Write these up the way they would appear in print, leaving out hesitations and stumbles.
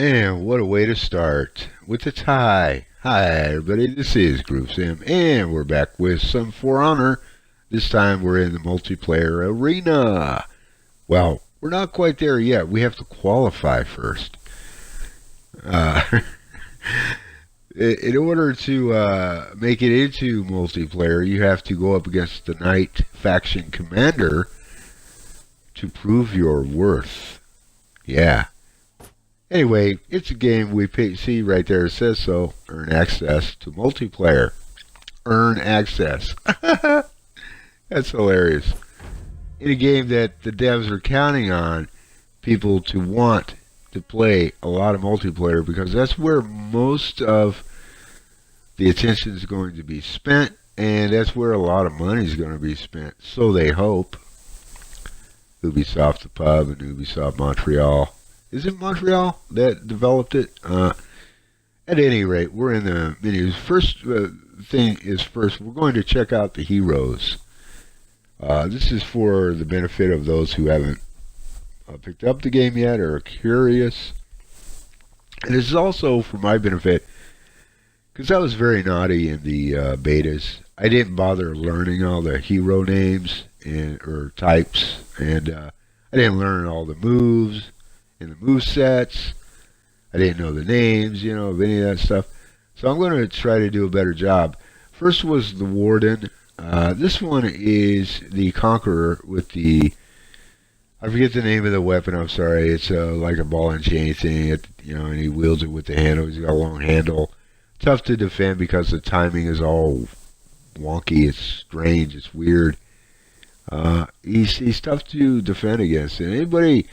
And what a way to start with the tie. Hi, everybody. This is GrooveSim, and we're back with some For Honor. This time we're in the multiplayer arena. Well, we're not quite there yet. We have to qualify first. Uh, in order to make it into multiplayer, you have to go up against the Knight faction commander to prove your worth. Yeah. Anyway, it's a game we see right there. It says so. Earn access to multiplayer. Earn access. That's hilarious. In a game that the devs are counting on people to want to play a lot of multiplayer because that's where most of the attention is going to be spent, and that's where a lot of money is going to be spent. So they hope. Ubisoft the Pub and Ubisoft Montreal. Is it Montreal that developed it? At any rate, we're in the menus. First thing is first, we're going to check out the heroes. This is for the benefit of those who haven't picked up the game yet or are curious. And this is also for my benefit because I was very naughty in the betas. I didn't bother learning all the hero names or types, and I didn't learn all the moves and the move sets. I didn't know the names, of any of that stuff. So I'm going to try to do a better job. First was the Warden. This one is the Conqueror with the, I forget the name of the weapon, I'm sorry. It's like a ball and chain thing, and he wields it with the handle. He's got a long handle. Tough to defend because the timing is all wonky. It's strange. It's weird. He's tough to defend against. And anybody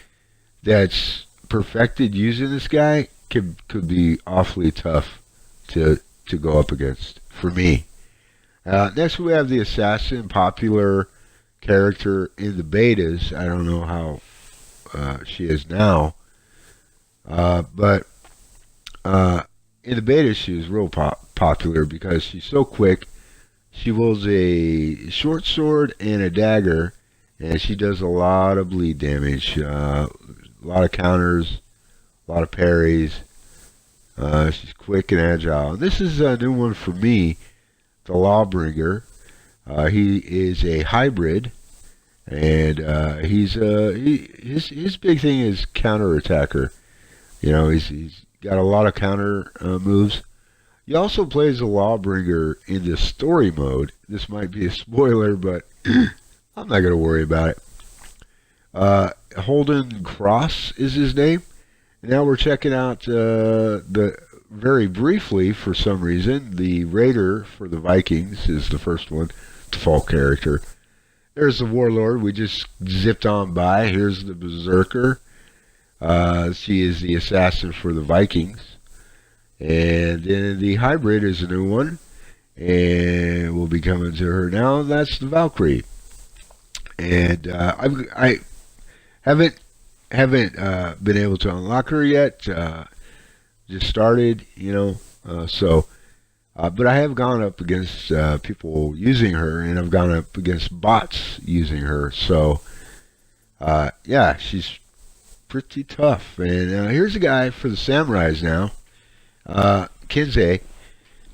that's perfected using this guy could be awfully tough to go up against for me. Next we have the Assassin, popular character in the betas. I don't know how she is now, but in the beta she was real popular because she's so quick. She wields a short sword and a dagger, and she does a lot of bleed damage. A lot of counters, a lot of parries. She's quick and agile. And this is a new one for me, the Lawbringer. He is a hybrid, and his big thing is counterattacker. He's got a lot of counter moves. He also plays the Lawbringer in the story mode. This might be a spoiler, but I'm not going to worry about it. Holden Cross is his name. And now we're checking out very briefly, for some reason, the Raider for the Vikings is the first one, default character. There's the Warlord. We just zipped on by. Here's the Berserker. She is the Assassin for the Vikings. And then the Hybrid is a new one. And we'll be coming to her now. That's the Valkyrie. And I haven't been able to unlock her yet. Just started, but I have gone up against people using her, and I've gone up against bots using her. So, yeah, she's pretty tough. And here's a guy for the samurais now, Kensei,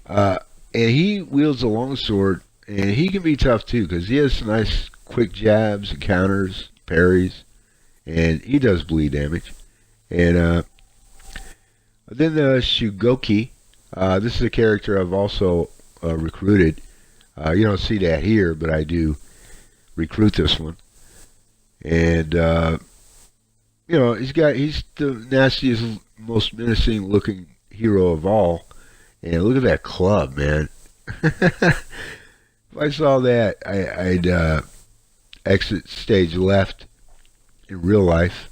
and he wields a long sword, and he can be tough too because he has some nice quick jabs and counters, parries. And he does bleed damage. And then the Shugoki. This is a character I've also recruited. You don't see that here, but I do recruit this one. And he's the nastiest, most menacing looking hero of all. And look at that club, man. If I saw that, I'd exit stage left. In real life.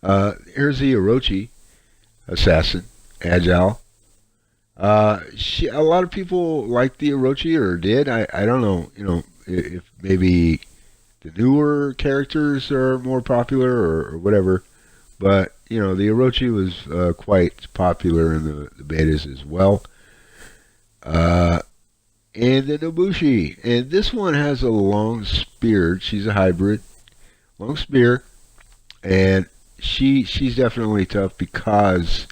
Here's the Orochi Assassin, agile. A lot of people like the Orochi, or did. I don't know, if maybe the newer characters are more popular or whatever. But, the Orochi was quite popular in the betas as well. And the Nobushi. And this one has a long spear. She's a hybrid. Long spear. And she's definitely tough because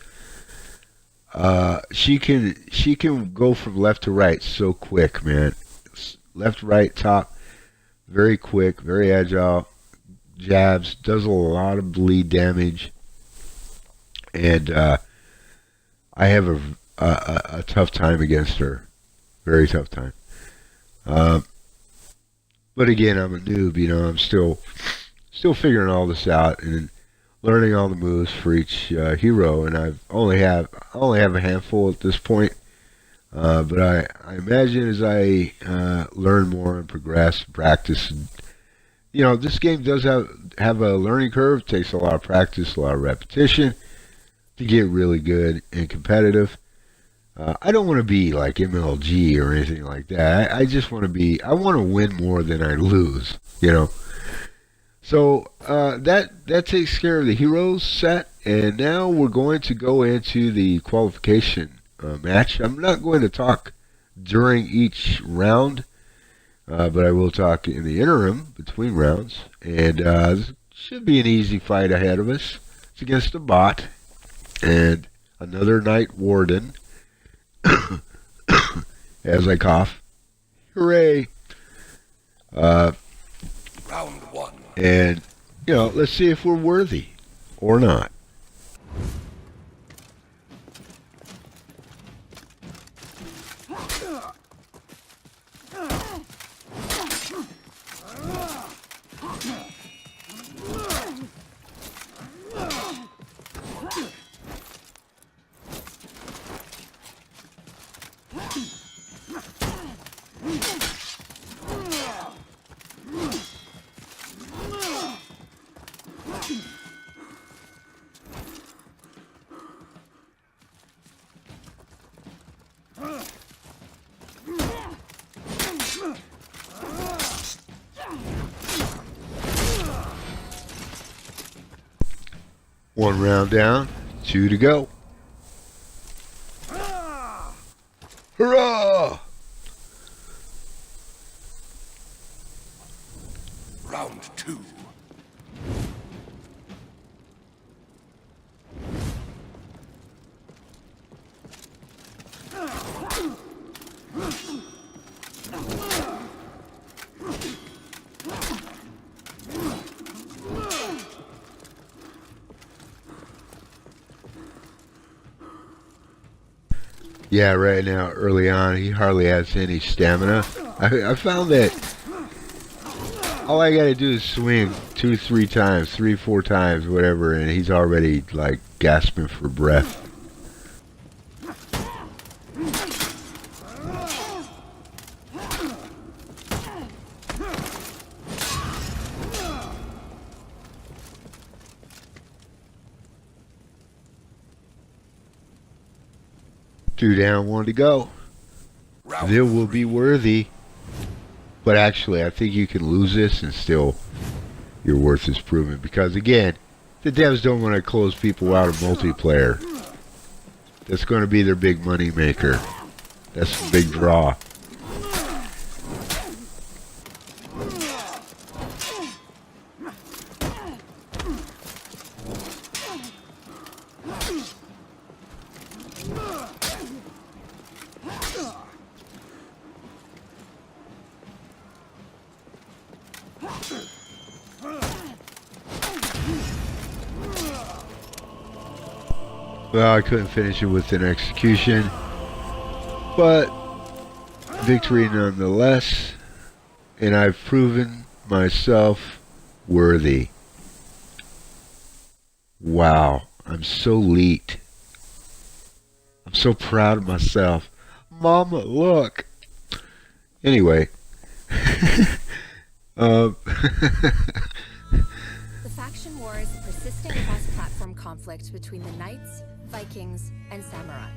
She can go from left to right so quick, man. Left, right, top, very quick, very agile. Jabs, does a lot of bleed damage, and I have a tough time against her, very tough time. Um, but again, I'm a noob, you know. I'm still figuring all this out and learning all the moves for each hero, and I only have a handful at this point. But I imagine as I learn more and progress, practice, and, you know, this game does have a learning curve. It takes a lot of practice, a lot of repetition to get really good and competitive. I don't want to be like MLG or anything like that. I just want to be. I want to win more than I lose. You know. So that takes care of the heroes set, and now we're going to go into the qualification match. I'm not going to talk during each round, but I will talk in the interim between rounds. And this should be an easy fight ahead of us. It's against a bot and another Night Warden. As I cough, hooray! Round one. And, you know, let's see if we're worthy or not. One round down, two to go. Hurrah! Round two. Yeah, right now, early on, he hardly has any stamina. I found that all I gotta do is swing 2, 3 times, 3, 4 times, whatever, and he's already, like, gasping for breath. Two down, one to go. There will be worthy. But actually, I think you can lose this and still your worth is proven. Because again, the devs don't want to close people out of multiplayer. That's going to be their big money maker. That's the big draw. Well, I couldn't finish it with an execution, but victory nonetheless, and I've proven myself worthy. Wow, I'm so elite. I'm so proud of myself. Mama, look. Anyway. The faction war is a persistent cross-platform conflict between the Knights, Vikings, and Samurai.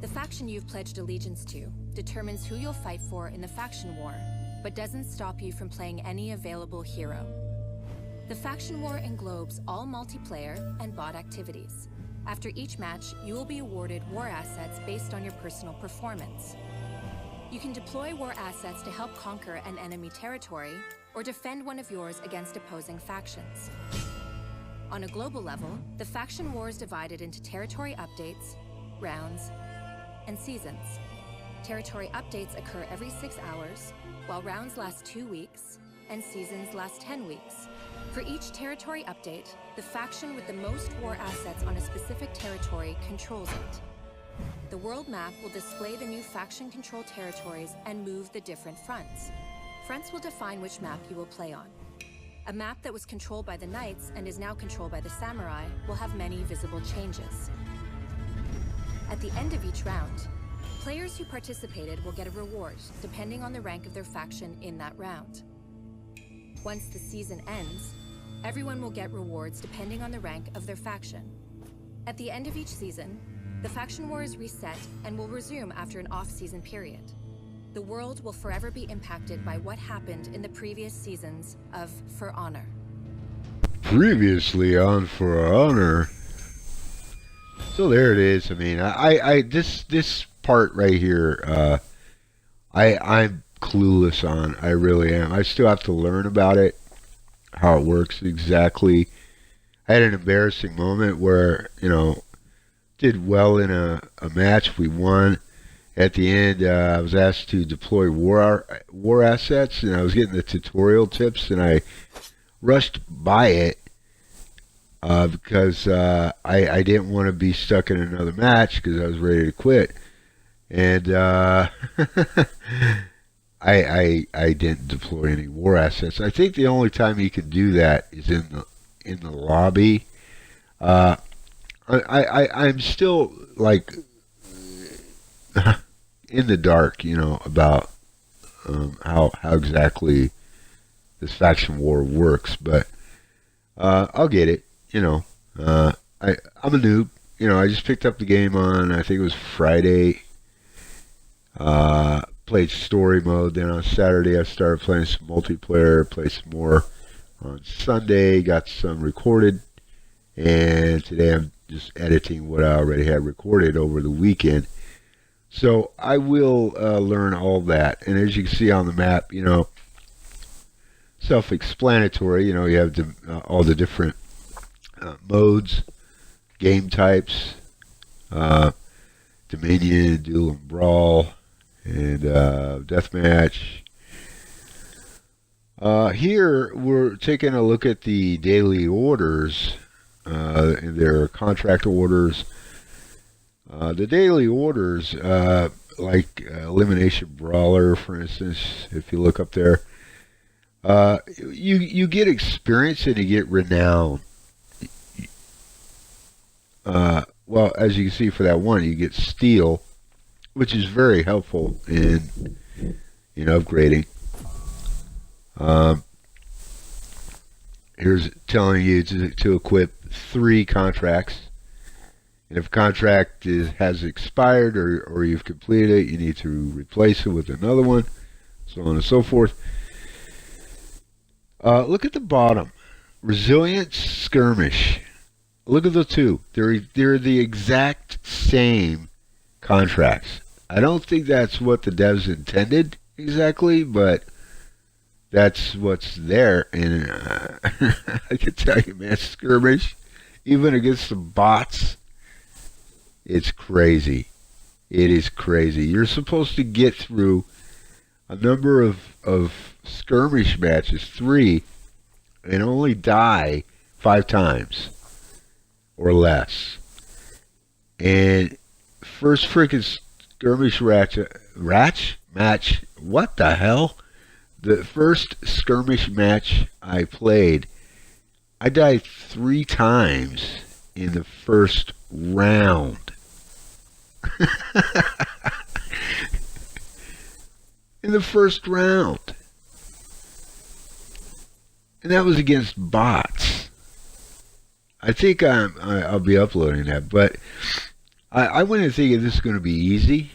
The faction you've pledged allegiance to determines who you'll fight for in the faction war, but doesn't stop you from playing any available hero. The faction war englobes all multiplayer and bot activities. After each match, you will be awarded war assets based on your personal performance. You can deploy war assets to help conquer an enemy territory or defend one of yours against opposing factions. On a global level, the faction war is divided into territory updates, rounds, and seasons. Territory updates occur every 6 hours, while rounds last 2 weeks, and seasons last 10 weeks. For each territory update, the faction with the most war assets on a specific territory controls it. The world map will display the new faction-controlled territories and move the different fronts. Fronts will define which map you will play on. A map that was controlled by the Knights and is now controlled by the Samurai will have many visible changes. At the end of each round, players who participated will get a reward depending on the rank of their faction in that round. Once the season ends, everyone will get rewards depending on the rank of their faction. At the end of each season, the faction war is reset and will resume after an off-season period. The world will forever be impacted by what happened in the previous seasons of For Honor. Previously on For Honor. So there it is. I mean, this part right here, I'm clueless on. I really am. I still have to learn about it, how it works exactly. I had an embarrassing moment where, did well in a match. We won. At the end, I was asked to deploy war assets, and I was getting the tutorial tips, and I rushed by it because I didn't want to be stuck in another match because I was ready to quit. And I didn't deploy any war assets. I think the only time you can do that is in the lobby. I'm still like in the dark, about how exactly this faction war works, but I'll get it. I'm a noob. I just picked up the game on, I think it was Friday. Played story mode. Then on Saturday I started playing some multiplayer. Played some more on Sunday. Got some recorded, and today I'm just editing what I already had recorded over the weekend. So I will learn all that. And as you can see on the map, self-explanatory. You have all the different modes, game types, Dominion, Duel and Brawl, and Deathmatch. Here we're taking a look at the daily orders and their contract orders. The daily orders, like Elimination Brawler, for instance, if you look up there, you get experience and you get renown. Well, as you can see for that one, you get steel, which is very helpful in upgrading. Here's telling you to equip 3 contracts. And if a contract has expired or you've completed it, you need to replace it with another one, so on and so forth. Look at the bottom. Resilience, Skirmish. Look at the two. They're the exact same contracts. I don't think that's what the devs intended exactly, but that's what's there. And I can tell you, man, Skirmish, even against the bots, it's crazy. It is crazy. You're supposed to get through a number of skirmish matches, 3, and only die 5 times or less. And first freaking skirmish match, what the hell? The first skirmish match I played, I died 3 times in the first round. In the first round. And that was against bots. I think I'll be uploading that, but I went in thinking this is going to be easy,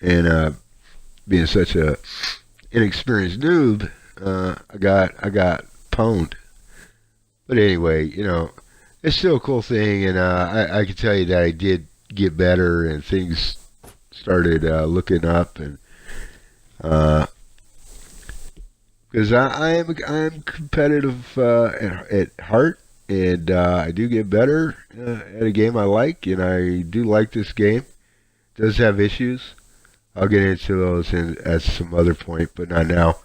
and being such a inexperienced noob, I got pwned. But anyway, it's still a cool thing, and I can tell you that I did get better, and things started looking up, and because I'm competitive at heart, and I do get better at a game I like, and I do like this game. It does have issues. I'll get into those at some other point, but not now,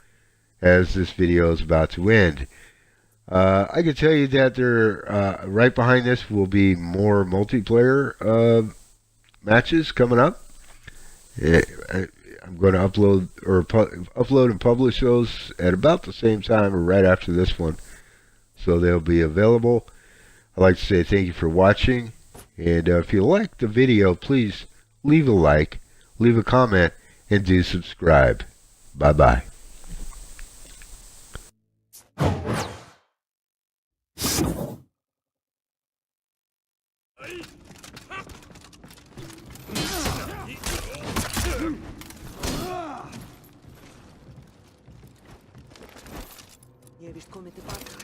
as this video is about to end. I can tell you that there, right behind this will be more multiplayer matches coming up. I'm going to upload and publish those at about the same time or right after this one, so they'll be available. I'd like to say thank you for watching, and if you like the video, please leave a like, leave a comment, and do subscribe. Bye bye. Je vist kommit tillbaka.